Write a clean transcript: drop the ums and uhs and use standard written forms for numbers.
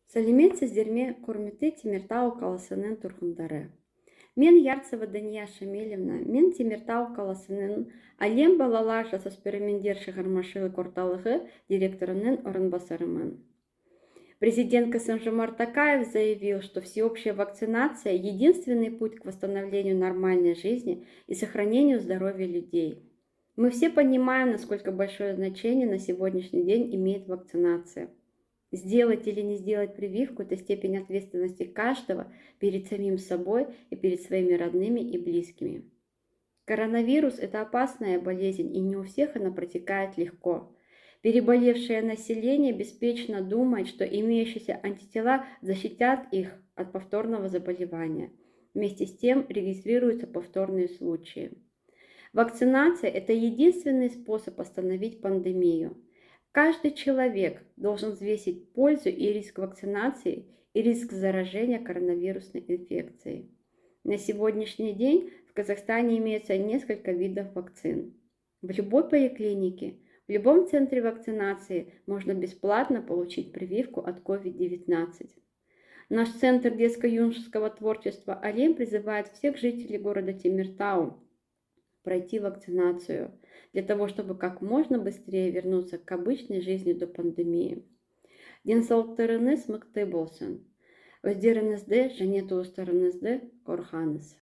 Сәлеметсіз сіздерме құрметті Темиртау қаласының тұрғындары. Мен Ярцева Дания Шамилевна, мен Темиртау қаласының Әлем балалар жасөспірімдер шығармашылық орталығы директорының орынбасарымын. Президент Касым-Жомарт Токаев заявил, что всеобщая вакцинация – единственный путь к восстановлению нормальной жизни и сохранению здоровья людей. Мы все понимаем, насколько большое значение на сегодняшний день имеет вакцинация. Сделать или не сделать прививку – это степень ответственности каждого перед самим собой и перед своими родными и близкими. Коронавирус – это опасная болезнь, и не у всех она протекает легко. Переболевшее население беспечно думает, что имеющиеся антитела защитят их от повторного заболевания. Вместе с тем регистрируются повторные случаи. Вакцинация – это единственный способ остановить пандемию. Каждый человек должен взвесить пользу и риск вакцинации и риск заражения коронавирусной инфекцией. На сегодняшний день в Казахстане имеется несколько видов вакцин. В любой поликлинике, в любом центре вакцинации можно бесплатно получить прививку от COVID-19. Наш Центр детско-юношеского творчества «Алем» призывает всех жителей города Темиртау пройти вакцинацию для того, чтобы как можно быстрее вернуться к обычной жизни до пандемии. Денсаулықтарыңыз мықты болсын. Өздеріңізді және туыстарыңызды қорғаңыз.